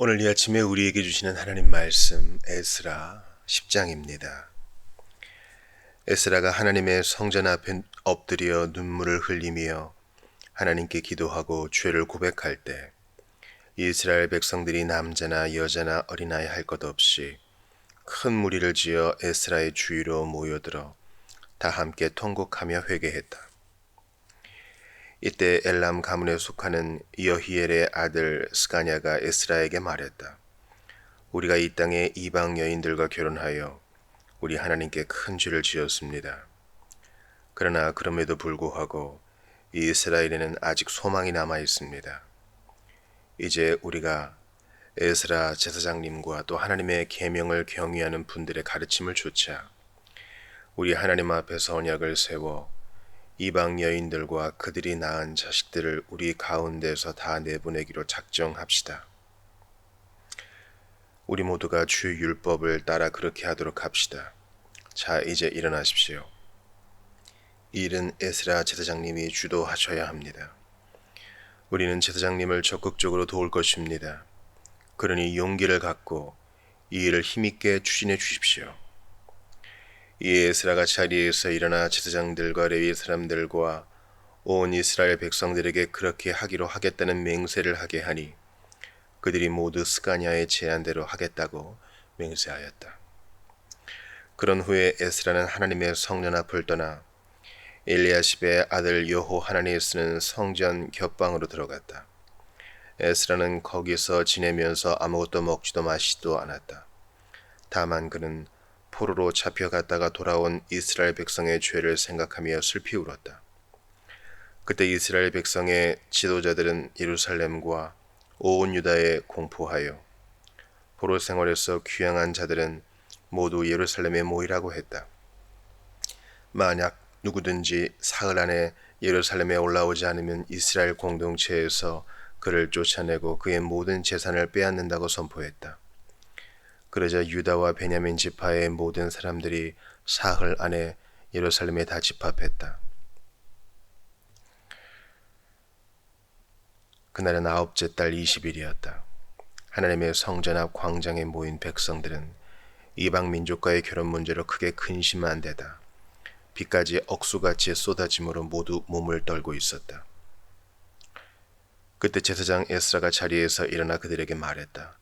오늘 이 아침에 우리에게 주시는 하나님 말씀 에스라 10장입니다. 에스라가 하나님의 성전 앞에 엎드려 눈물을 흘리며 하나님께 기도하고 죄를 고백할 때 이스라엘 백성들이 남자나 여자나 어린아이 할 것 없이 큰 무리를 지어 에스라의 주위로 모여들어 다 함께 통곡하며 회개했다. 이때 엘람 가문에 속하는 여히엘의 아들 스가냐가 에스라에게 말했다. 우리가 이 땅의 이방 여인들과 결혼하여 우리 하나님께 큰 죄를 지었습니다. 그러나 그럼에도 불구하고 이 이스라엘에는 아직 소망이 남아 있습니다. 이제 우리가 에스라 제사장님과 또 하나님의 계명을 경외하는 분들의 가르침을 좇아 우리 하나님 앞에서 언약을 세워 이방 여인들과 그들이 낳은 자식들을 우리 가운데서 다 내보내기로 작정합시다. 우리 모두가 주 율법을 따라 그렇게 하도록 합시다. 자, 이제 일어나십시오. 이 일은 에스라 제사장님이 주도하셔야 합니다. 우리는 제사장님을 적극적으로 도울 것입니다. 그러니 용기를 갖고 이 일을 힘있게 추진해 주십시오. 이 에스라가 자리에서 일어나 제사장들과 레위 사람들과 온 이스라엘 백성들에게 그렇게 하기로 하겠다는 맹세를 하게 하니 그들이 모두 스가냐의 제안대로 하겠다고 맹세하였다. 그런 후에 에스라는 하나님의 성전 앞을 떠나 엘리야십의 아들 여호 하나님이 쓰는 성전 격방으로 들어갔다. 에스라는 거기서 지내면서 아무것도 먹지도 마시지도 않았다. 다만 그는 포로로 잡혀갔다가 돌아온 이스라엘 백성의 죄를 생각하며 슬피 울었다. 그때 이스라엘 백성의 지도자들은 예루살렘과 온 유다에 공포하여 포로 생활에서 귀향한 자들은 모두 예루살렘에 모이라고 했다. 만약 누구든지 사흘 안에 예루살렘에 올라오지 않으면 이스라엘 공동체에서 그를 쫓아내고 그의 모든 재산을 빼앗는다고 선포했다. 그러자 유다와 베냐민 지파의 모든 사람들이 사흘 안에 예루살렘에 다 집합했다. 그날은 아홉째 달 20일이었다. 하나님의 성전 앞 광장에 모인 백성들은 이방 민족과의 결혼 문제로 크게 근심한 데다 비까지 억수같이 쏟아짐으로 모두 몸을 떨고 있었다. 그때 제사장 에스라가 자리에서 일어나 그들에게 말했다.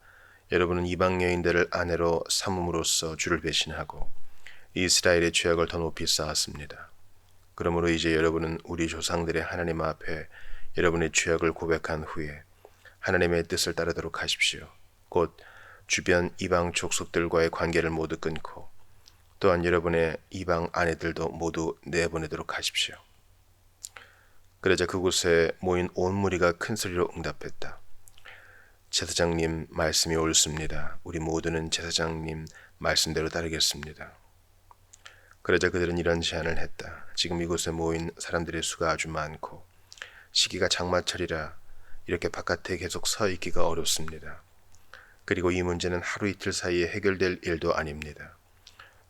여러분은 이방 여인들을 아내로 삼음으로써 주를 배신하고 이스라엘의 죄악을 더 높이 쌓았습니다. 그러므로 이제 여러분은 우리 조상들의 하나님 앞에 여러분의 죄악을 고백한 후에 하나님의 뜻을 따르도록 하십시오. 곧 주변 이방 족속들과의 관계를 모두 끊고 또한 여러분의 이방 아내들도 모두 내보내도록 하십시오. 그러자 그곳에 모인 온 무리가 큰 소리로 응답했다. 제사장님 말씀이 옳습니다. 우리 모두는 제사장님 말씀대로 따르겠습니다. 그러자 그들은 이런 제안을 했다. 지금 이곳에 모인 사람들의 수가 아주 많고 시기가 장마철이라 이렇게 바깥에 계속 서 있기가 어렵습니다. 그리고 이 문제는 하루 이틀 사이에 해결될 일도 아닙니다.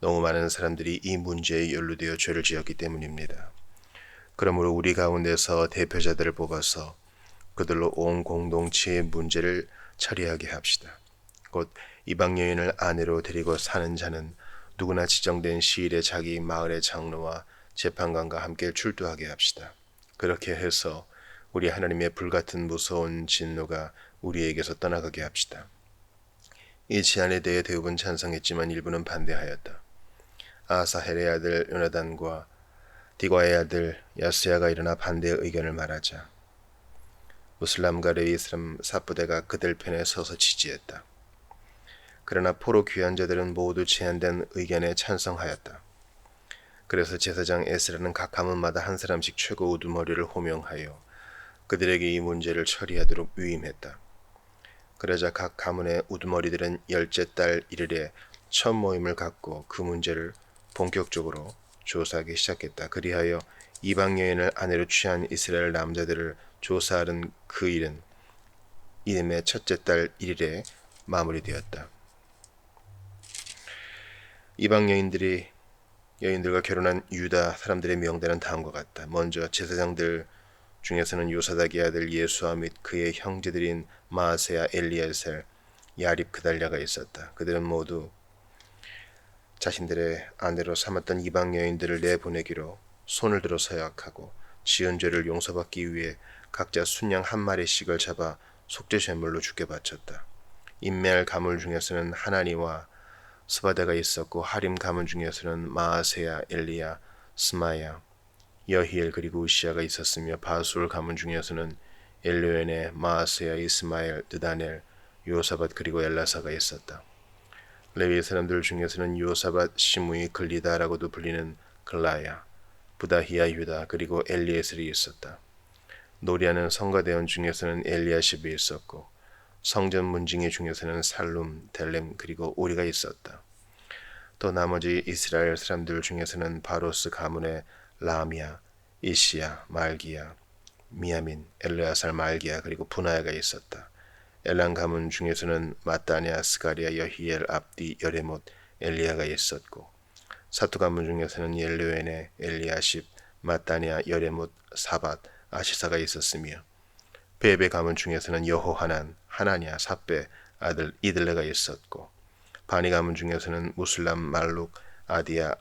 너무 많은 사람들이 이 문제에 연루되어 죄를 지었기 때문입니다. 그러므로 우리 가운데서 대표자들을 뽑아서 그들로 온 공동체의 문제를 처리하게 합시다. 곧 이방 여인을 아내로 데리고 사는 자는 누구나 지정된 시일에 자기 마을의 장로와 재판관과 함께 출두하게 합시다. 그렇게 해서 우리 하나님의 불같은 무서운 진노가 우리에게서 떠나가게 합시다. 이 제안에 대해 대부분 찬성했지만 일부는 반대하였다. 아사헬의 아들 요나단과 디과의 아들 야스야가 일어나 반대의 의견을 말하자 무슬람과 레위 사람 사부대가 그들 편에 서서 지지했다. 그러나 포로 귀한 자들은 모두 제안된 의견에 찬성하였다. 그래서 제사장 에스라는 각 가문마다 한 사람씩 최고 우두머리를 호명하여 그들에게 이 문제를 처리하도록 위임했다. 그러자 각 가문의 우두머리들은 열째 달 1일에 첫 모임을 갖고 그 문제를 본격적으로 조사하기 시작했다. 그리하여 이방 여인을 아내로 취한 이스라엘 남자들을 조사하는 그 일은 이듬해 첫째 달 1일에 마무리되었다. 이방 여인들과 결혼한 유다 사람들의 명단은 다음과 같다. 먼저 제사장들 중에서는 요사닥의 아들 예수아 및 그의 형제들인 마아세야, 엘리에셀, 야립 그달랴가 있었다. 그들은 모두 자신들의 아내로 삼았던 이방 여인들을 내보내기로 손을 들어 서약하고 지은 죄를 용서받기 위해 각자 순양 한 마리씩을 잡아 속죄 제물로 주께 바쳤다. 인멜 가문 중에서는 하나니와 스바데가 있었고 하림 가문 중에서는 마아세야, 엘리야, 스마야, 여히엘 그리고 우시아가 있었으며 바술 가문 중에서는 엘르웬의 마아세야, 이스마엘, 느다넬, 요사밧 그리고 엘라사가 있었다. 레위 사람들 중에서는 요사밧, 시므이, 글리다라고도 불리는 글라야, 부다히야, 유다 그리고 엘리에셀이 있었다. 노리하는 성가대원 중에서는 엘리야십이 있었고 성전 문징이 중에서는 살룸, 델렘 그리고 오리가 있었다. 또 나머지 이스라엘 사람들 중에서는 바로스 가문의 라미야, 이시야, 말기야, 미야민, 엘르아살 말기야 그리고 분하야가 있었다. 엘란 가문 중에서는 마따냐, 스가리야, 여히엘, 압디, 여레못, 엘리야가 있었고 사투 가문 중에서는 엘르웬의 엘리야십, 마따냐, 여레못, 사밧, 아시사가 있었으며 베베 가문 중에서는 여호하난, 하나냐, 삿베 아들 이들레가 있었고 바니 가문 중에서는 무슬람, 말룩, 아디야,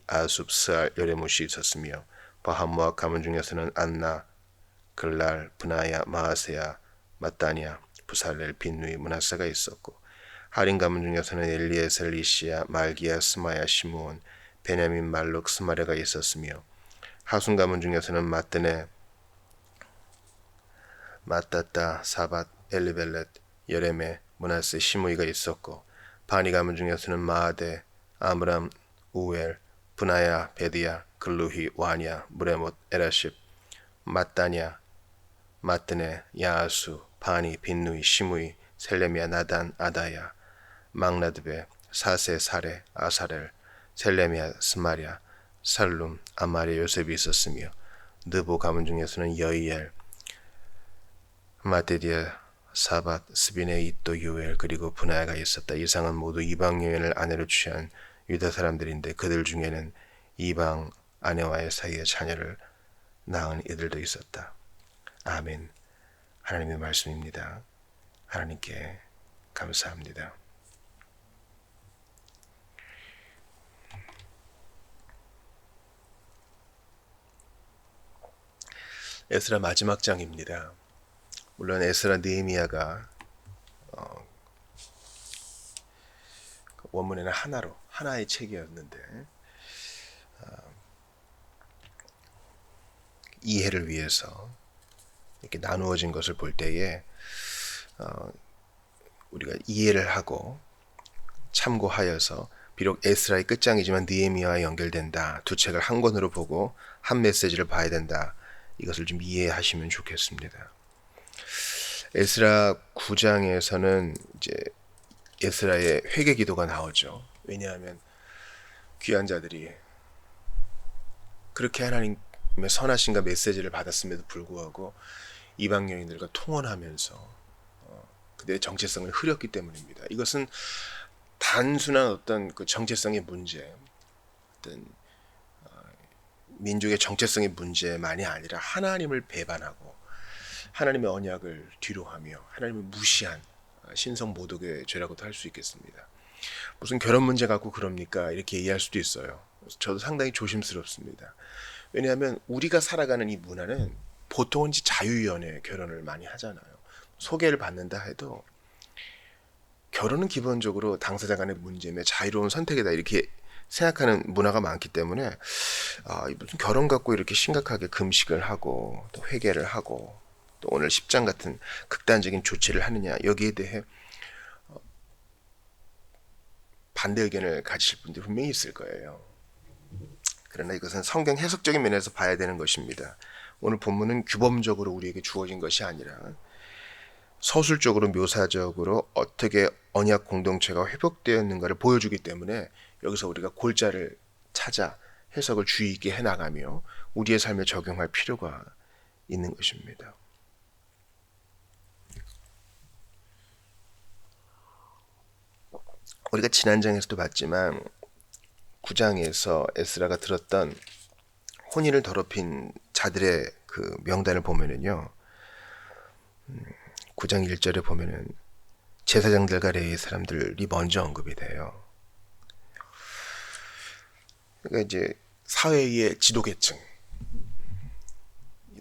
아숲, 스알, 여레못이 있었으며 바하무악 가문 중에서는 안나, 글랄, 브나야, 마아세야, 마따냐, 부살렐, 빈누이, 문하사가 있었고 하림 가문 중에서는 엘리에셀, 이시야, 말기야, 스마야, 시므온, 베냐민, 말룩, 스마레가 있었으며 하순 가문 중에서는 마뜨네, 마따따, 사밧, 엘리벨렛, 여레메, 문하세, 시므이가 있었고 바니 가문 중에서는 마아데, 아므람, 우엘, 분하야, 베디야, 글루히, 와냐, 무레못, 에라십, 마따냐, 마뜨네, 야아수, 바니, 빈누이, 시므이, 셀레미야, 나단, 아다야, 막나드베, 사세, 사레, 아사렐, 셀레미야, 스마랴, 살룸, 아마리, 요셉이 있었으며 느보 가문 중에서는 여이엘, 마테디아, 사밧, 스비네, 이또, 유엘 그리고 분하야가 있었다. 이상은 모두 이방 여인을 아내로 취한 유다 사람들인데 그들 중에는 이방 아내와의 사이에 자녀를 낳은 이들도 있었다. 아멘. 하나님의 말씀입니다. 하나님께 감사합니다. 에스라 마지막 장입니다. 물론 에스라 느헤미야가 원문에는 하나의 책이었는데 이해를 위해서 이렇게 나누어진 것을 볼 때에 우리가 이해를 하고 참고하여서 비록 에스라의 끝장이지만 느헤미야와 연결된다. 두 책을 한 권으로 보고 한 메시지를 봐야 된다. 이것을 좀 이해하시면 좋겠습니다. 에스라 9장에서는 이제 에스라의 회개 기도가 나오죠. 왜냐하면 귀한 자들이 그렇게 하나님의 선하신가 메시지를 받았음에도 불구하고 이방 여인들과 통혼하면서 그들의 정체성을 흐렸기 때문입니다. 이것은 단순한 어떤 그 정체성의 문제, 어떤 민족의 정체성의 문제만이 아니라 하나님을 배반하고 하나님의 언약을 뒤로하며 하나님을 무시한 신성 모독의 죄라고도 할 수 있겠습니다. 무슨 결혼 문제 갖고 그럽니까? 이렇게 이해할 수도 있어요. 저도 상당히 조심스럽습니다. 왜냐하면 우리가 살아가는 이 문화는 보통은 자유연애 결혼을 많이 하잖아요. 소개를 받는다 해도 결혼은 기본적으로 당사자 간의 문제며 자유로운 선택이다 이렇게 생각하는 문화가 많기 때문에 무슨 결혼 갖고 이렇게 심각하게 금식을 하고 또 회개를 하고 또 오늘 10장 같은 극단적인 조치를 하느냐 여기에 대해 반대 의견을 가지실 분들이 분명히 있을 거예요. 그러나 이것은 성경 해석적인 면에서 봐야 되는 것입니다. 오늘 본문은 규범적으로 우리에게 주어진 것이 아니라 서술적으로 묘사적으로 어떻게 언약 공동체가 회복되었는가를 보여주기 때문에 여기서 우리가 골자를 찾아 해석을 주의 있게 해나가며 우리의 삶에 적용할 필요가 있는 것입니다. 우리가 지난 장에서도 봤지만 9장에서 에스라가 들었던 혼인을 더럽힌 자들의 그 명단을 보면은요. 9장 1절에 보면은 제사장들과 레위 사람들이 먼저 언급이 돼요. 그러니까 이제 사회의 지도계층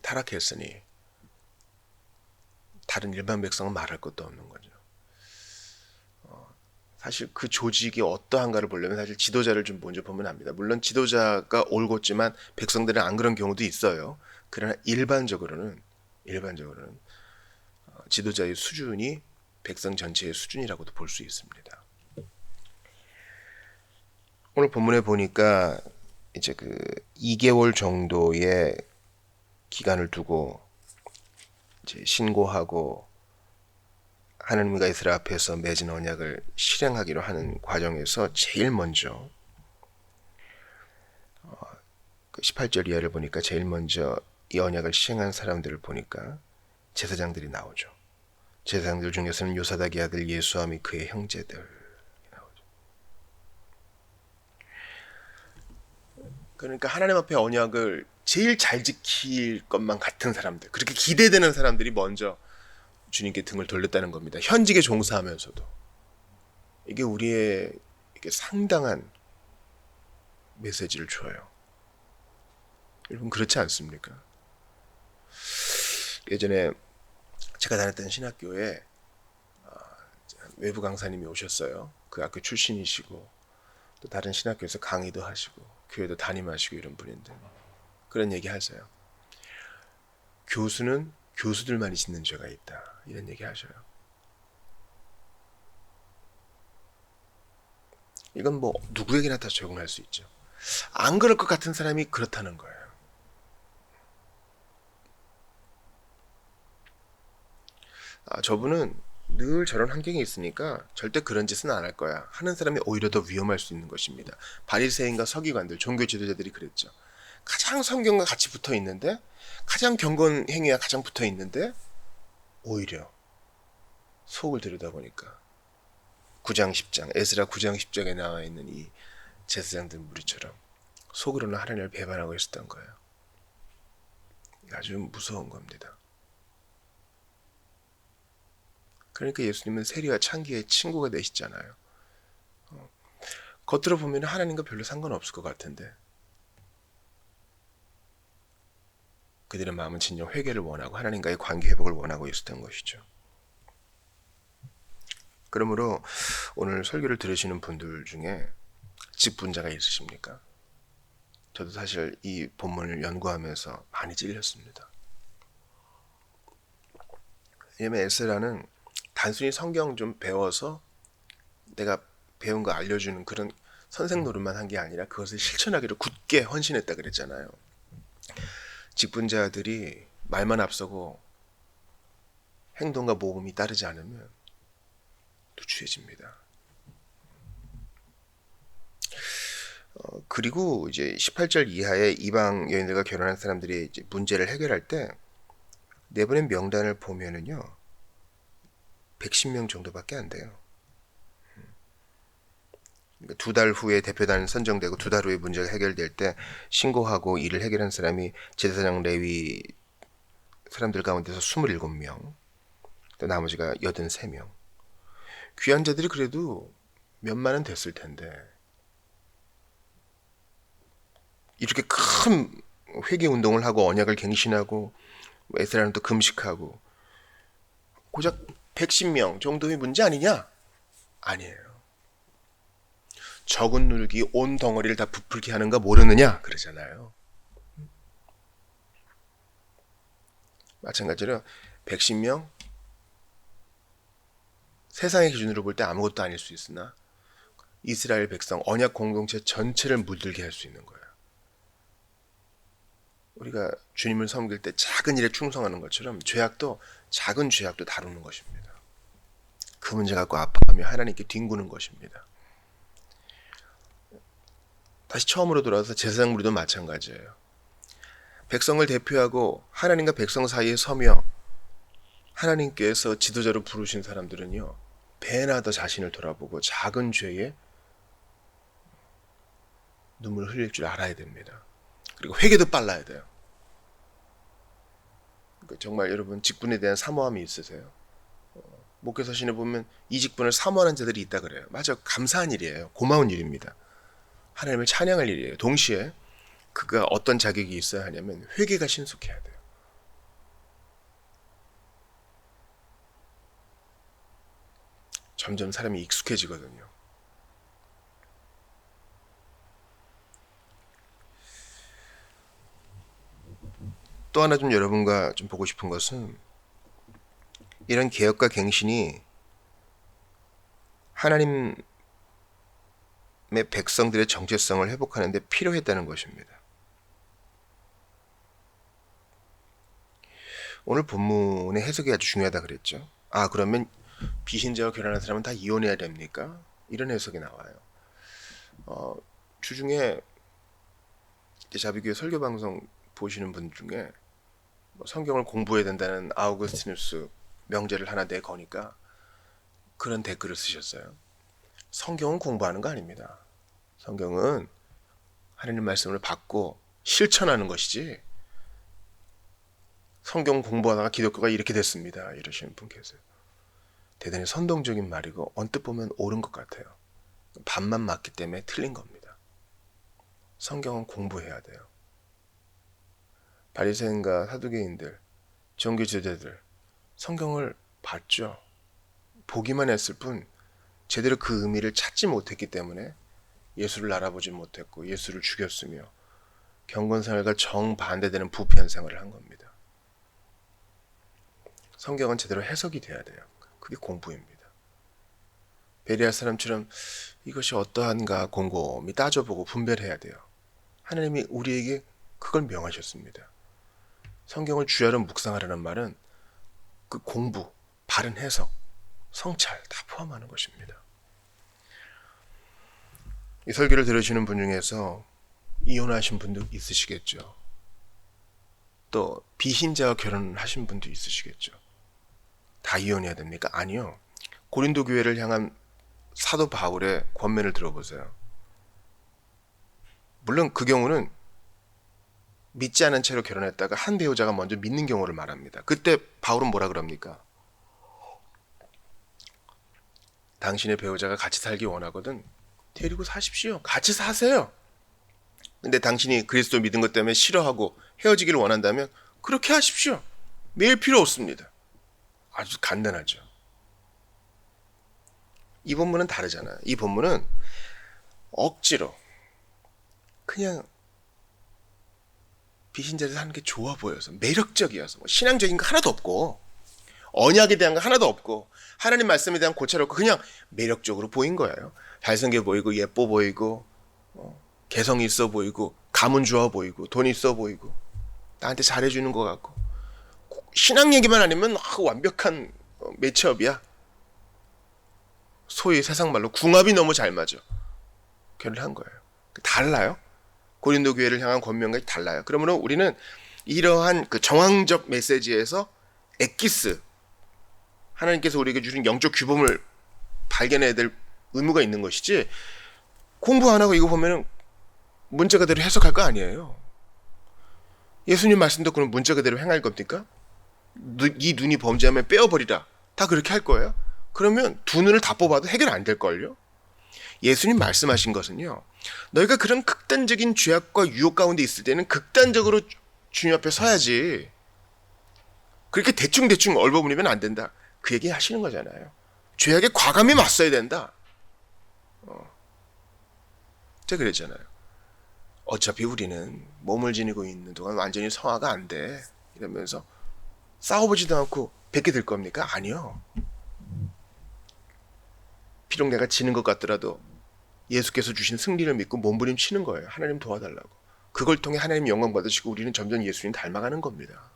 타락했으니 다른 일반 백성은 말할 것도 없는 거죠. 사실 그 조직이 어떠한가를 보려면 사실 지도자를 좀 먼저 보면 압니다. 물론 지도자가 올곧지만 백성들은 안 그런 경우도 있어요. 그러나 일반적으로는 지도자의 수준이 백성 전체의 수준이라고도 볼 수 있습니다. 오늘 본문에 보니까 이제 그 2개월 정도의 기간을 두고 이제 신고하고 하나님과 이스라엘 앞에서 맺은 언약을 실행하기로 하는 과정에서 제일 먼저 18절 이하를 보니까 제일 먼저 이 언약을 시행한 사람들을 보니까 제사장들이 나오죠. 제사장들 중에서는 요사닥의 아들 예수와 및 그의 형제들 나오죠. 그러니까 하나님 앞에 언약을 제일 잘 지킬 것만 같은 사람들, 그렇게 기대되는 사람들이 먼저 주님께 등을 돌렸다는 겁니다. 현직에 종사하면서도. 이게 우리에게 상당한 메시지를 줘요. 여러분 그렇지 않습니까? 예전에 제가 다녔던 신학교에 외부 강사님이 오셨어요. 그 학교 출신이시고 또 다른 신학교에서 강의도 하시고 교회도 담임하시고 이런 분인데 그런 얘기 하세요. 교수는 교수들만이 짓는 죄가 있다. 이런 얘기 하셔요. 이건 뭐 누구에게나 다 적용할 수 있죠. 안 그럴 것 같은 사람이 그렇다는 거예요. 저분은 늘 저런 환경에 있으니까 절대 그런 짓은 안 할 거야. 하는 사람이 오히려 더 위험할 수 있는 것입니다. 바리새인과 서기관들, 종교 지도자들이 그랬죠. 가장 성경과 같이 붙어 있는데, 가장 경건 행위와 가장 붙어 있는데 오히려 속을 들여다보니까 9장 10장 에스라 9장 10장에 나와 있는 이 제사장들 무리처럼 속으로는 하나님을 배반하고 있었던 거예요. 아주 무서운 겁니다. 그러니까 예수님은 세리와 창기의 친구가 되시잖아요. 겉으로 보면 하나님과 별로 상관없을 것 같은데 그들의 마음은 진정 회개를 원하고 하나님과의 관계 회복을 원하고 있었던 것이죠. 그러므로 오늘 설교를 들으시는 분들 중에 직분자가 있으십니까? 저도 사실 이 본문을 연구하면서 많이 찔렸습니다. 왜냐면 에스라는 단순히 성경 좀 배워서 내가 배운 거 알려주는 그런 선생 노릇만 한 게 아니라 그것을 실천하기로 굳게 헌신했다 그랬잖아요. 직분자들이 말만 앞서고 행동과 모범이 따르지 않으면 누추해집니다. 그리고 이제 18절 이하의 이방 여인들과 결혼한 사람들이 이제 문제를 해결할 때 내보낸 명단을 보면은요 110명 정도밖에 안 돼요. 그러니까 2달 후에 대표단 선정되고 2달 후에 문제가 해결될 때 신고하고 일을 해결한 사람이 제사장 레위 사람들 가운데서 27명, 또 나머지가 83명. 귀한 자들이 그래도 몇만은 됐을 텐데 이렇게 큰 회개 운동을 하고 언약을 갱신하고 에스라는 또 금식하고 고작 110명 정도의 문제 아니냐? 아니에요. 적은 눌기 온 덩어리를 다 부풀게 하는 거 모르느냐? 그러잖아요. 마찬가지로 110명 세상의 기준으로 볼 때 아무것도 아닐 수 있으나 이스라엘 백성 언약 공동체 전체를 물들게 할 수 있는 거예요. 우리가 주님을 섬길 때 작은 일에 충성하는 것처럼 죄악도 작은 죄악도 다루는 것입니다. 그 문제 갖고 아파하며 하나님께 뒹구는 것입니다. 다시 처음으로 돌아와서 제사장 무리도 마찬가지예요. 백성을 대표하고 하나님과 백성 사이에 서며 하나님께서 지도자로 부르신 사람들은요 배나 더 자신을 돌아보고 작은 죄에 눈물을 흘릴 줄 알아야 됩니다. 그리고 회개도 빨라야 돼요. 정말 여러분 직분에 대한 사모함이 있으세요? 목회서신에 보면 이직분을 사모하는 자들이 있다 그래요. 맞아, 감사한 일이에요. 고마운 일입니다. 하나님을 찬양할 일이에요. 동시에 그가 어떤 자격이 있어야 하냐면 회개가 신속해야 돼요. 점점 사람이 익숙해지거든요. 또 하나 좀 여러분과 좀 보고 싶은 것은 이런 개혁과 갱신이 하나님의 백성들의 정체성을 회복하는 데 필요했다는 것입니다. 오늘 본문의 해석이 아주 중요하다 그랬죠. 아, 그러면 비신자와 결혼한 사람은 다 이혼해야 됩니까? 이런 해석이 나와요. 주중에 자비교회 설교방송 보시는 분 중에 성경을 공부해야 된다는 아우구스티누스 명제를 하나 내거니까 그런 댓글을 쓰셨어요. 성경은 공부하는 거 아닙니다. 성경은 하나님 말씀을 받고 실천하는 것이지, 성경 공부하다가 기독교가 이렇게 됐습니다 이러시는 분 계세요. 대단히 선동적인 말이고 언뜻 보면 옳은 것 같아요. 반만 맞기 때문에 틀린 겁니다. 성경은 공부해야 돼요. 바리새인과 사두개인들, 종교 지도자들 성경을 봤죠. 보기만 했을 뿐 제대로 그 의미를 찾지 못했기 때문에 예수를 알아보지 못했고 예수를 죽였으며 경건생활과 정반대되는 부패한 생활을 한 겁니다. 성경은 제대로 해석이 돼야 돼요. 그게 공부입니다. 베레아 사람처럼 이것이 어떠한가 곰곰이 따져보고 분별해야 돼요. 하나님이 우리에게 그걸 명하셨습니다. 성경을 주야로 묵상하라는 말은 그 공부, 바른 해석, 성찰 다 포함하는 것입니다. 이 설교를 들으시는 분 중에서 이혼하신 분도 있으시겠죠. 또 비신자와 결혼하신 분도 있으시겠죠. 다 이혼해야 됩니까? 아니요. 고린도 교회를 향한 사도 바울의 권면을 들어보세요. 물론 그 경우는 믿지 않은 채로 결혼했다가 한 배우자가 먼저 믿는 경우를 말합니다. 그때 바울은 뭐라 그럽니까? 당신의 배우자가 같이 살기 원하거든 데리고 사십시오. 같이 사세요. 근데 당신이 그리스도 믿은 것 때문에 싫어하고 헤어지기를 원한다면 그렇게 하십시오. 매일 필요 없습니다. 아주 간단하죠. 이 본문은 다르잖아요. 이 본문은 억지로 그냥 비신자들 사는 게 좋아 보여서 매력적이어서 신앙적인 거 하나도 없고 언약에 대한 거 하나도 없고 하나님 말씀에 대한 고찰 없고 그냥 매력적으로 보인 거예요. 잘생겨 보이고 예뻐 보이고 개성 있어 보이고 가문 좋아 보이고 돈 있어 보이고 나한테 잘해주는 것 같고 신앙 얘기만 아니면 완벽한 매치업이야. 소위 세상 말로 궁합이 너무 잘 맞아. 결혼한 거예요. 달라요. 고린도 교회를 향한 권면과 달라요. 그러므로 우리는 이러한 그 정황적 메시지에서 엑기스, 하나님께서 우리에게 주신 영적 규범을 발견해야 될 의무가 있는 것이지, 공부 안 하고 이거 보면은 문자 그대로 해석할 거 아니에요. 예수님 말씀도 그럼 문자 그대로 행할 겁니까? 네 눈이 범죄하면 빼어버리라. 다 그렇게 할 거예요? 그러면 두 눈을 다 뽑아도 해결 안 될걸요? 예수님 말씀하신 것은요, 너희가 그런 극단적인 죄악과 유혹 가운데 있을 때는 극단적으로 주님 앞에 서야지, 그렇게 대충대충 얼버무리면 안 된다, 그 얘기 하시는 거잖아요. 죄악에 과감히 맞서야 된다. 제가 그랬잖아요. 어차피 우리는 몸을 지니고 있는 동안 완전히 성화가 안 돼 이러면서 싸워보지도 않고 뵙게 될 겁니까? 아니요. 비록 내가 지는 것 같더라도 예수께서 주신 승리를 믿고 몸부림치는 거예요. 하나님 도와달라고. 그걸 통해 하나님 영광 받으시고 우리는 점점 예수님 닮아가는 겁니다.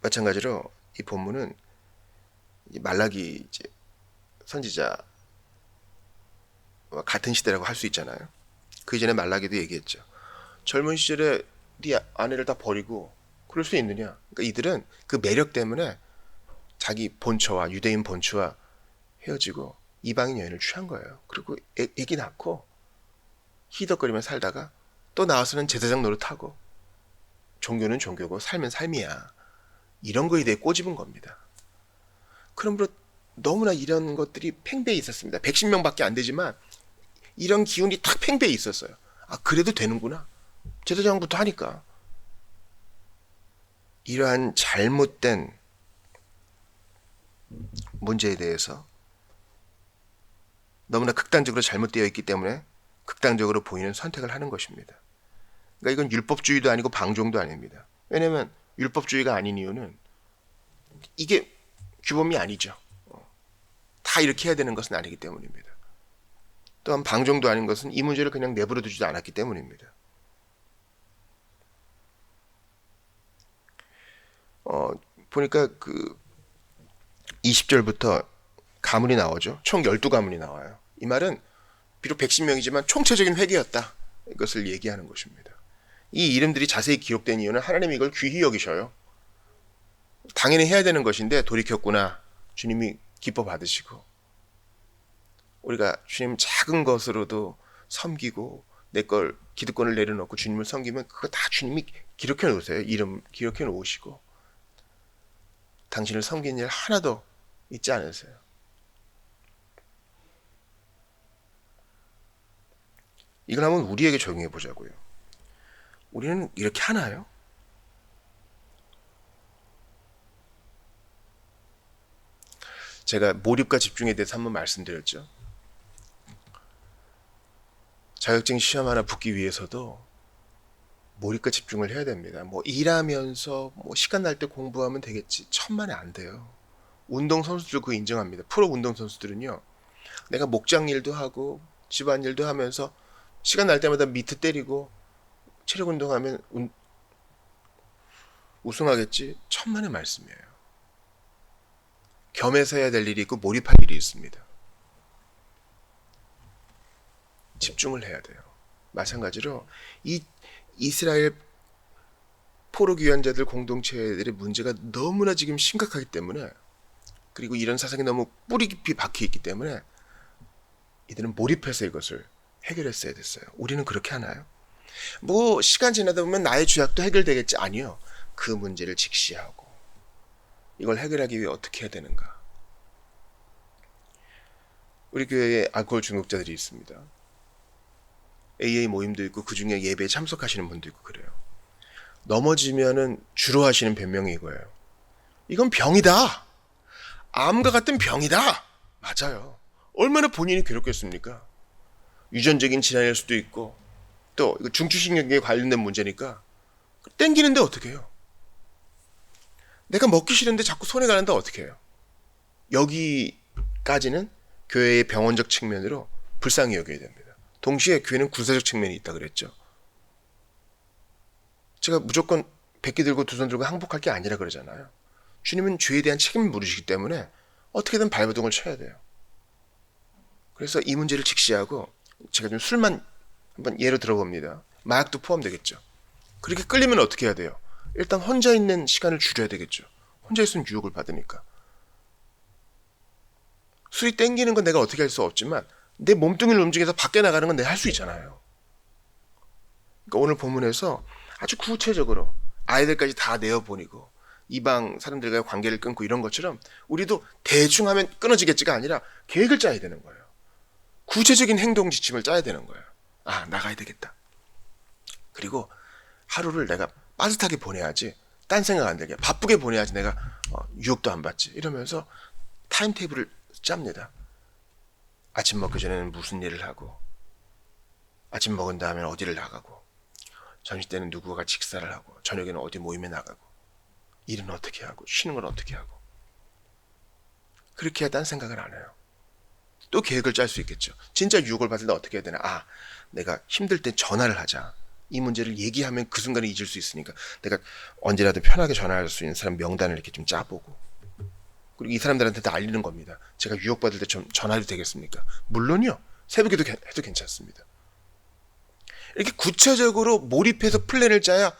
마찬가지로 이 본문은 말라기 선지자와 같은 시대라고 할 수 있잖아요. 그 이전에 말라기도 얘기했죠. 젊은 시절에 네 아내를 다 버리고 그럴 수 있느냐. 그러니까 이들은 그 매력 때문에 자기 본처와 유대인 본처와 헤어지고 이방인 여인을 취한 거예요. 그리고 애기 낳고 희덕거리며 살다가 또 나와서는 제사장 노릇하고, 종교는 종교고 삶은 삶이야. 이런 거에 대해 꼬집은 겁니다. 그러므로 너무나 이런 것들이 팽배해 있었습니다. 110명밖에 안 되지만 이런 기운이 탁 팽배해 있었어요. 아, 그래도 되는구나. 제사장부터 하니까. 이러한 잘못된 문제에 대해서 너무나 극단적으로 잘못되어 있기 때문에 극단적으로 보이는 선택을 하는 것입니다. 그러니까 이건 율법주의도 아니고 방종도 아닙니다. 왜냐하면 율법주의가 아닌 이유는 이게 규범이 아니죠. 다 이렇게 해야 되는 것은 아니기 때문입니다. 또한 방종도 아닌 것은 이 문제를 그냥 내버려 두지도 않았기 때문입니다. 보니까 그 20절부터 가문이 나오죠. 총 12가문이 나와요. 이 말은 비록 110명이지만 총체적인 회개였다. 이것을 얘기하는 것입니다. 이 이름들이 자세히 기록된 이유는 하나님이 이걸 귀히 여기셔요. 당연히 해야 되는 것인데 돌이켰구나. 주님이 기뻐 받으시고 우리가 주님 작은 것으로도 섬기고 내 걸 기득권을 내려놓고 주님을 섬기면 그거 다 주님이 기록해 놓으세요. 이름 기록해 놓으시고 당신을 섬긴 일 하나도 잊지 않으세요. 이걸 한번 우리에게 적용해 보자고요. 우리는 이렇게 하나요? 제가 몰입과 집중에 대해서 한번 말씀드렸죠. 자격증 시험 하나 붙기 위해서도 몰입과 집중을 해야 됩니다. 뭐 일하면서 뭐 시간 날 때 공부하면 되겠지. 천만에 안 돼요. 운동선수들 그거 인정합니다. 프로 운동선수들은요. 내가 목장 일도 하고 집안일도 하면서 시간 날 때마다 미트 때리고 체력 운동하면 우승하겠지. 천만의 말씀이에요. 겸해서 해야 될 일이 있고 몰입할 일이 있습니다. 집중을 해야 돼요. 마찬가지로 이 이스라엘 포로 귀환자들 공동체들의 문제가 너무나 지금 심각하기 때문에 그리고 이런 사상이 너무 뿌리 깊이 박혀 있기 때문에 이들은 몰입해서 이것을 해결했어야 됐어요. 우리는 그렇게 하나요? 뭐 시간 지나다 보면 나의 죄악도 해결되겠지? 아니요. 그 문제를 직시하고 이걸 해결하기 위해 어떻게 해야 되는가? 우리 교회에 알코올 중독자들이 있습니다. AA 모임도 있고 그 중에 예배에 참석하시는 분도 있고 그래요. 넘어지면은 주로 하시는 변명이 이거예요. 이건 병이다. 암과 같은 병이다. 맞아요. 얼마나 본인이 괴롭겠습니까? 유전적인 질환일 수도 있고 또 이거 중추신경계에 관련된 문제니까 땡기는데 어떻게 해요? 내가 먹기 싫은데 자꾸 손에 가는데 어떻게 해요? 여기까지는 교회의 병원적 측면으로 불쌍히 여겨야 됩니다. 동시에 교회는 군사적 측면이 있다 그랬죠. 제가 무조건 백기 들고 두 손 들고 항복할 게 아니라 그러잖아요. 주님은 죄에 대한 책임을 물으시기 때문에 어떻게든 발버둥을 쳐야 돼요. 그래서 이 문제를 직시하고 제가 좀 술만 한번 예로 들어봅니다. 마약도 포함되겠죠. 그렇게 끌리면 어떻게 해야 돼요? 일단 혼자 있는 시간을 줄여야 되겠죠. 혼자 있으면 유혹을 받으니까. 술이 땡기는 건 내가 어떻게 할 수 없지만 내 몸뚱이를 움직여서 밖에 나가는 건 내가 할 수 있잖아요. 그러니까 오늘 본문에서 아주 구체적으로 아이들까지 다 내어보내고 이방 사람들과의 관계를 끊고 이런 것처럼 우리도 대충 하면 끊어지겠지가 아니라 계획을 짜야 되는 거예요. 구체적인 행동 지침을 짜야 되는 거예요. 아, 나가야 되겠다. 그리고 하루를 내가 빠듯하게 보내야지 딴 생각 안 들게 바쁘게 보내야지 내가 유혹도 안 받지 이러면서 타임테이블을 짭니다. 아침 먹기 전에는 무슨 일을 하고 아침 먹은 다음에 어디를 나가고 점심 때는 누구와 같이 식사를 하고 저녁에는 어디 모임에 나가고 일은 어떻게 하고 쉬는 건 어떻게 하고 그렇게 해야 딴 생각을 안 해요. 또 계획을 짤 수 있겠죠. 진짜 유혹을 받을 때 어떻게 해야 되나. 아, 내가 힘들 땐 전화를 하자. 이 문제를 얘기하면 그 순간에 잊을 수 있으니까 내가 언제라도 편하게 전화할 수 있는 사람 명단을 이렇게 좀 짜보고 그리고 이 사람들한테 다 알리는 겁니다. 제가 유혹받을 때 좀 전화해도 되겠습니까? 물론요. 새벽에도 해도 괜찮습니다. 이렇게 구체적으로 몰입해서 플랜을 짜야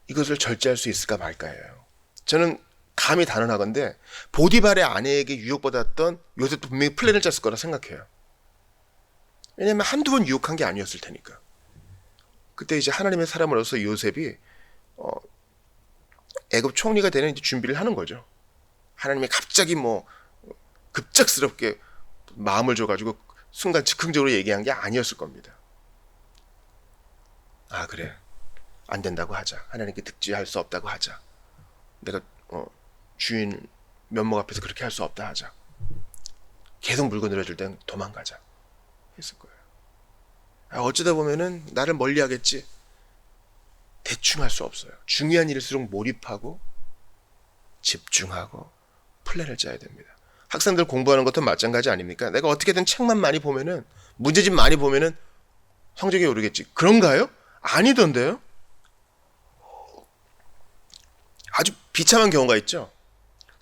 이것을 절제할 수 있을까 말까예요. 저는 감히 단언하건대 보디발의 아내에게 유혹받았던 요셉도 분명히 플랜을 짰을 거라 생각해요. 왜냐하면 한두 번 유혹한 게 아니었을 테니까. 그때 이제 하나님의 사람으로서 요셉이 애굽 총리가 되는 이제 준비를 하는 거죠. 하나님이 갑자기 급작스럽게 마음을 줘가지고 순간 즉흥적으로 얘기한 게 아니었을 겁니다. 아, 그래, 안 된다고 하자. 하나님께 득지할 수 없다고 하자. 내가 주인 면목 앞에서 그렇게 할 수 없다 하자. 계속 물고 늘어질 땐 도망가자 했을 거예요. 어쩌다 보면은 나를 멀리하겠지. 대충 할 수 없어요. 중요한 일일수록 몰입하고 집중하고 플랜을 짜야 됩니다. 학생들 공부하는 것도 마찬가지 아닙니까? 내가 어떻게든 책만 많이 보면은, 문제집 많이 보면은 성적이 오르겠지. 그런가요? 아니던데요? 아주 비참한 경우가 있죠.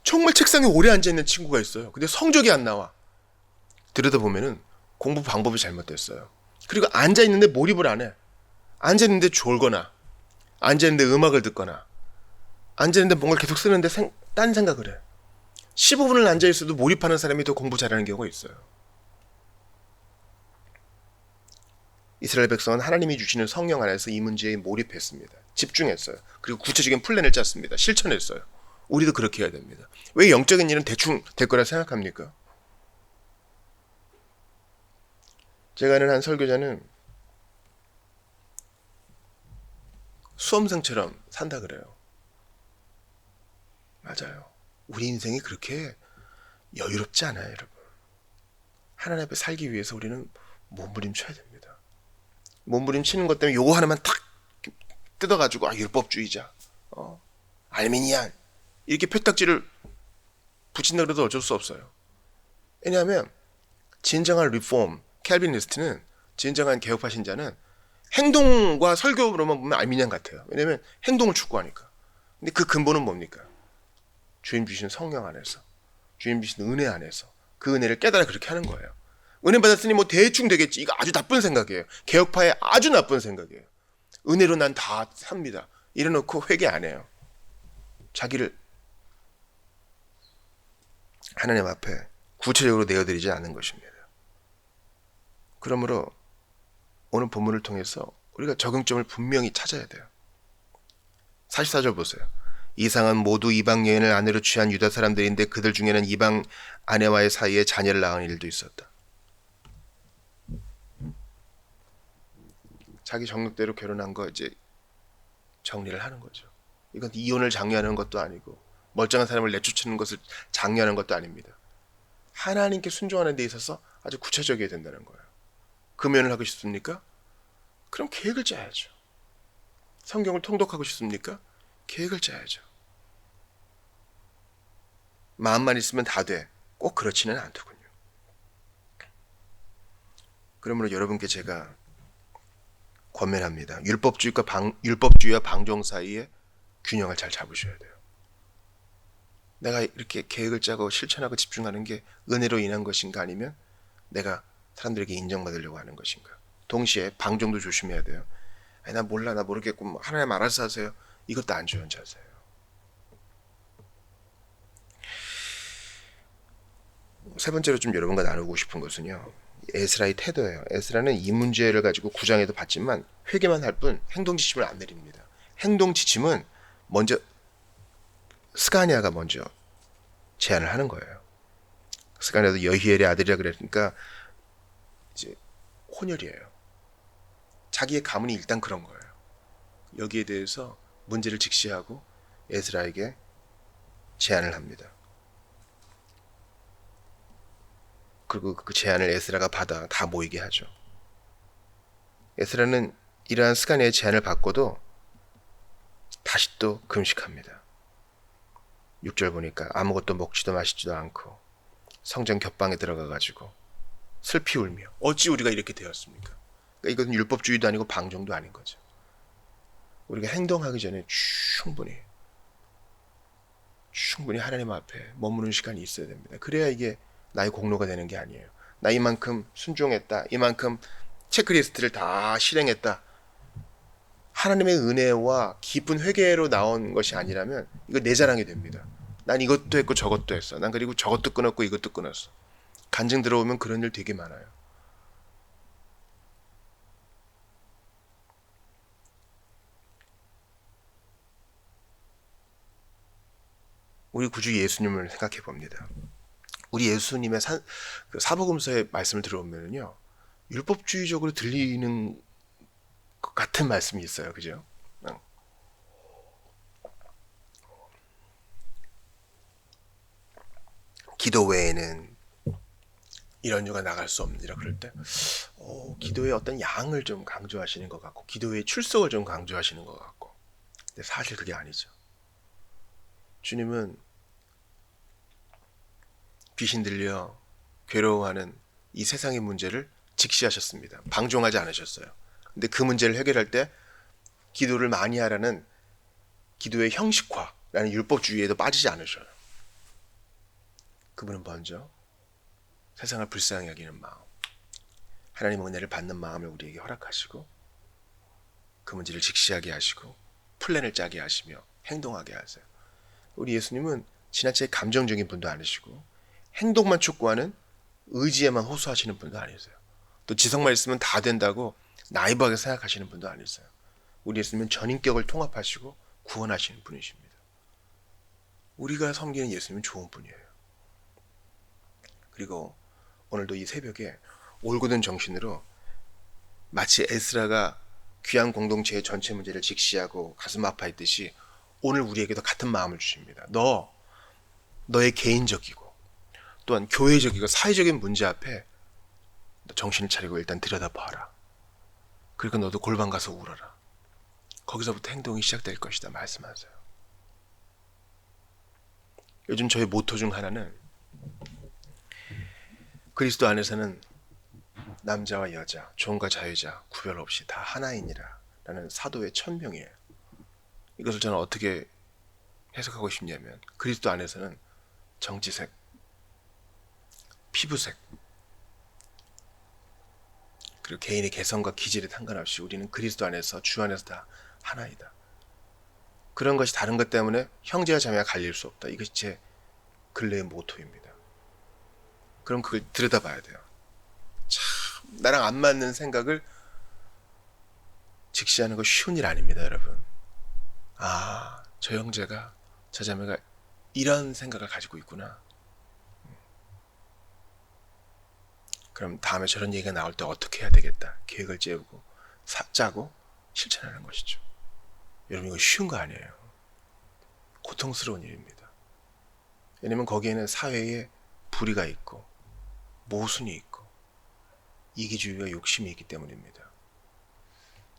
정말 책상에 오래 앉아있는 친구가 있어요. 근데 성적이 안 나와. 들여다보면은 공부 방법이 잘못됐어요. 그리고 앉아있는데 몰입을 안 해. 앉아있는데 졸거나, 앉아있는데 음악을 듣거나, 앉아있는데 뭔가 계속 쓰는데 딴 생각을 해. 15분을 앉아있어도 몰입하는 사람이 더 공부 잘하는 경우가 있어요. 이스라엘 백성은 하나님이 주시는 성령 안에서 이 문제에 몰입했습니다. 집중했어요. 그리고 구체적인 플랜을 짰습니다. 실천했어요. 우리도 그렇게 해야 됩니다. 왜 영적인 일은 대충 될 거라 생각합니까? 제가 아는 한 설교자는 수험생처럼 산다 그래요. 맞아요. 우리 인생이 그렇게 여유롭지 않아요, 여러분. 하나님 앞에 살기 위해서 우리는 몸부림쳐야 됩니다. 몸부림치는 것 때문에 요거 하나만 탁 뜯어가지고 율법주의자, 알미니안 이렇게 표딱지를 붙인다 그래도 어쩔 수 없어요. 왜냐하면 진정한 리폼, 캘비니스트는, 진정한 개혁파 신자는 행동과 설교로만 보면 알미니안 같아요. 왜냐하면 행동을 추구하니까. 근데 그 근본은 뭡니까? 주님 주신 성령 안에서, 주님 주신 은혜 안에서 그 은혜를 깨달아 그렇게 하는 거예요. 은혜 받았으니 대충 되겠지. 이거 아주 나쁜 생각이에요. 개혁파의 아주 나쁜 생각이에요. 은혜로 난 다 삽니다. 이래놓고 회개 안 해요. 자기를 하나님 앞에 구체적으로 내어드리지 않는 것입니다. 그러므로 오늘 본문을 통해서 우리가 적응점을 분명히 찾아야 돼요. 44절 보세요. 이상은 모두 이방 여인을 아내로 취한 유다 사람들인데 그들 중에는 이방 아내와의 사이에 자녀를 낳은 일도 있었다. 자기 정력대로 결혼한 거 이제 정리를 하는 거죠. 이건 이혼을 장려하는 것도 아니고 멀쩡한 사람을 내쫓는 것을 장려하는 것도 아닙니다. 하나님께 순종하는 데 있어서 아주 구체적이어야 된다는 거예요. 금연을 하고 싶습니까? 그럼 계획을 짜야죠. 성경을 통독하고 싶습니까? 계획을 짜야죠. 마음만 있으면 다 돼. 꼭 그렇지는 않더군요. 그러므로 여러분께 제가 권면합니다. 율법주의와 방종 사이에 균형을 잘 잡으셔야 돼요. 내가 이렇게 계획을 짜고 실천하고 집중하는 게 은혜로 인한 것인가, 아니면 내가 사람들에게 인정받으려고 하는 것인가. 동시에 방종도 조심해야 돼요. 나 몰라, 나 모르겠고 하나님 알아서 하세요. 이것도 안 좋은 자세예요. 세 번째로 좀 여러분과 나누고 싶은 것은요, 에스라의 태도예요. 에스라는 이 문제를 가지고 9장에도 봤지만 회개만 할 뿐 행동 지침을 안 내립니다. 행동 지침은 먼저 스가냐가 먼저 제안을 하는 거예요. 스가냐도 여히엘의 아들이라 그랬으니까 이제 혼혈이에요. 자기의 가문이 일단 그런 거예요. 여기에 대해서 문제를 직시하고 에스라에게 제안을 합니다. 그리고 그 제안을 에스라가 받아 다 모이게 하죠. 에스라는 이러한 스가냐의 제안을 받고도 다시 또 금식합니다. 6절 보니까 아무것도 먹지도 마시지도 않고 성전 겹방에 들어가가지고 슬피 울며, 어찌 우리가 이렇게 되었습니까? 그러니까 이것은 율법주의도 아니고 방종도 아닌 거죠. 우리가 행동하기 전에 충분히 하나님 앞에 머무는 시간이 있어야 됩니다. 그래야 이게 나의 공로가 되는 게 아니에요. 나 이만큼 순종했다, 이만큼 체크리스트를 다 실행했다, 하나님의 은혜와 깊은 회개로 나온 것이 아니라면 이거 내 자랑이 됩니다. 난 이것도 했고 저것도 했어. 난 그리고 저것도 끊었고 이것도 끊었어. 간증 들어오면 그런 일 되게 많아요. 우리 구주 예수님을 생각해 봅니다. 우리 예수님의 그 사복음서의 말씀을 들어보면요, 율법주의적으로 들리는 것 같은 말씀이 있어요. 그죠? 기도 외에는 이런 유가 나갈 수 없느니라. 그럴 때 기도의 어떤 양을 좀 강조하시는 것 같고, 기도의 출석을 좀 강조하시는 것 같고, 근데 사실 그게 아니죠. 주님은 귀신 들려 괴로워하는 이 세상의 문제를 직시하셨습니다. 방종하지 않으셨어요. 근데 그 문제를 해결할 때 기도를 많이 하라는 기도의 형식화라는 율법주의에도 빠지지 않으셔요. 그분은 먼저 세상을 불쌍히 여기는 마음, 하나님의 은혜를 받는 마음을 우리에게 허락하시고, 그 문제를 직시하게 하시고 플랜을 짜게 하시며 행동하게 하세요. 우리 예수님은 지나치게 감정적인 분도 아니시고, 행동만 촉구하는 의지에만 호소하시는 분도 아니세요. 또 지성만 있으면 다 된다고 나이브하게 생각하시는 분도 아니세요. 우리 예수님은 전인격을 통합하시고 구원하시는 분이십니다. 우리가 섬기는 예수님은 좋은 분이에요. 그리고 오늘도 이 새벽에 올곧은 정신으로 마치 에스라가 귀한 공동체의 전체 문제를 직시하고 가슴 아파했듯이 오늘 우리에게도 같은 마음을 주십니다. 너의 개인적이고 또한 교회적이고 사회적인 문제 앞에 너 정신을 차리고 일단 들여다봐라. 그리고 너도 골방 가서 울어라. 거기서부터 행동이 시작될 것이다 말씀하세요. 요즘 저의 모토 중 하나는 그리스도 안에서는 남자와 여자, 종과 자유자 구별 없이 다 하나이니라 라는 사도의 천명이에요. 이것을 저는 어떻게 해석하고 싶냐면, 그리스도 안에서는 정치색, 피부색, 그리고 개인의 개성과 기질에 상관없이 우리는 그리스도 안에서, 주 안에서 다 하나이다. 그런 것이 다른 것 때문에 형제와 자매가 갈릴 수 없다. 이것이 제 근래의 모토입니다. 그럼 그걸 들여다봐야 돼요. 참 나랑 안 맞는 생각을 직시하는 거 쉬운 일 아닙니다, 여러분. 아, 저 형제가, 저 자매가 이런 생각을 가지고 있구나. 그럼 다음에 저런 얘기가 나올 때 어떻게 해야 되겠다. 계획을 짜고 실천하는 것이죠. 여러분, 이거 쉬운 거 아니에요. 고통스러운 일입니다. 왜냐면 거기에는 사회에 불의가 있고 모순이 있고 이기주의와 욕심이 있기 때문입니다.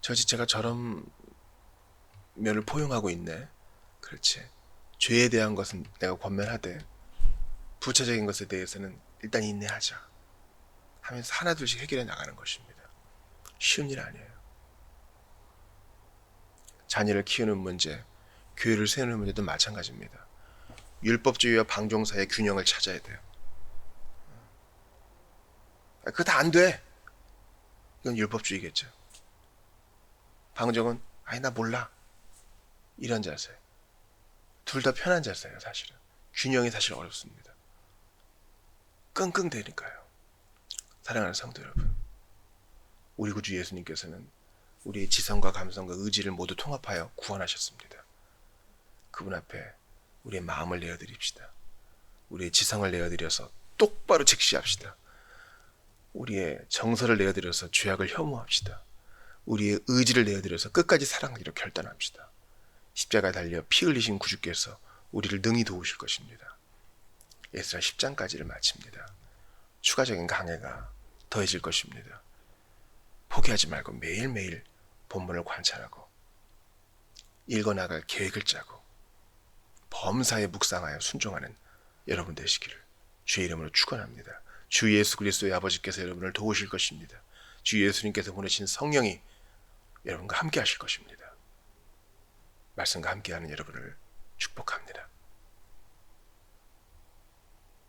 저 지체가 저런 면을 포용하고 있네. 그렇지. 죄에 대한 것은 내가 권면하되 부차적인 것에 대해서는 일단 인내하자 하면서 하나둘씩 해결해 나가는 것입니다. 쉬운 일 아니에요. 자녀를 키우는 문제, 교회를 세우는 문제도 마찬가지입니다. 율법주의와 방종 사이의 균형을 찾아야 돼요. 그거 다 안 돼. 이건 율법주의겠죠. 방종은 아니 나 몰라. 이런 자세. 둘 다 편한 자세예요. 사실은. 균형이 사실 어렵습니다. 끙끙대니까요. 사랑하는 성도 여러분, 우리 구주 예수님께서는 우리의 지성과 감성과 의지를 모두 통합하여 구원하셨습니다. 그분 앞에 우리의 마음을 내어드립시다. 우리의 지성을 내어드려서 똑바로 직시합시다. 우리의 정서를 내어드려서 죄악을 혐오합시다. 우리의 의지를 내어드려서 끝까지 사랑하기로 결단합시다. 십자가에 달려 피 흘리신 구주께서 우리를 능히 도우실 것입니다. 에스라 10장까지를 마칩니다. 추가적인 강해가 더해질 것입니다. 포기하지 말고 매일매일 본문을 관찰하고 읽어나갈 계획을 짜고 범사에 묵상하여 순종하는 여러분 되시기를 주의 이름으로 축원합니다. 주 예수 그리스도의 아버지께서 여러분을 도우실 것입니다. 주 예수님께서 보내신 성령이 여러분과 함께 하실 것입니다. 말씀과 함께하는 여러분을 축복합니다.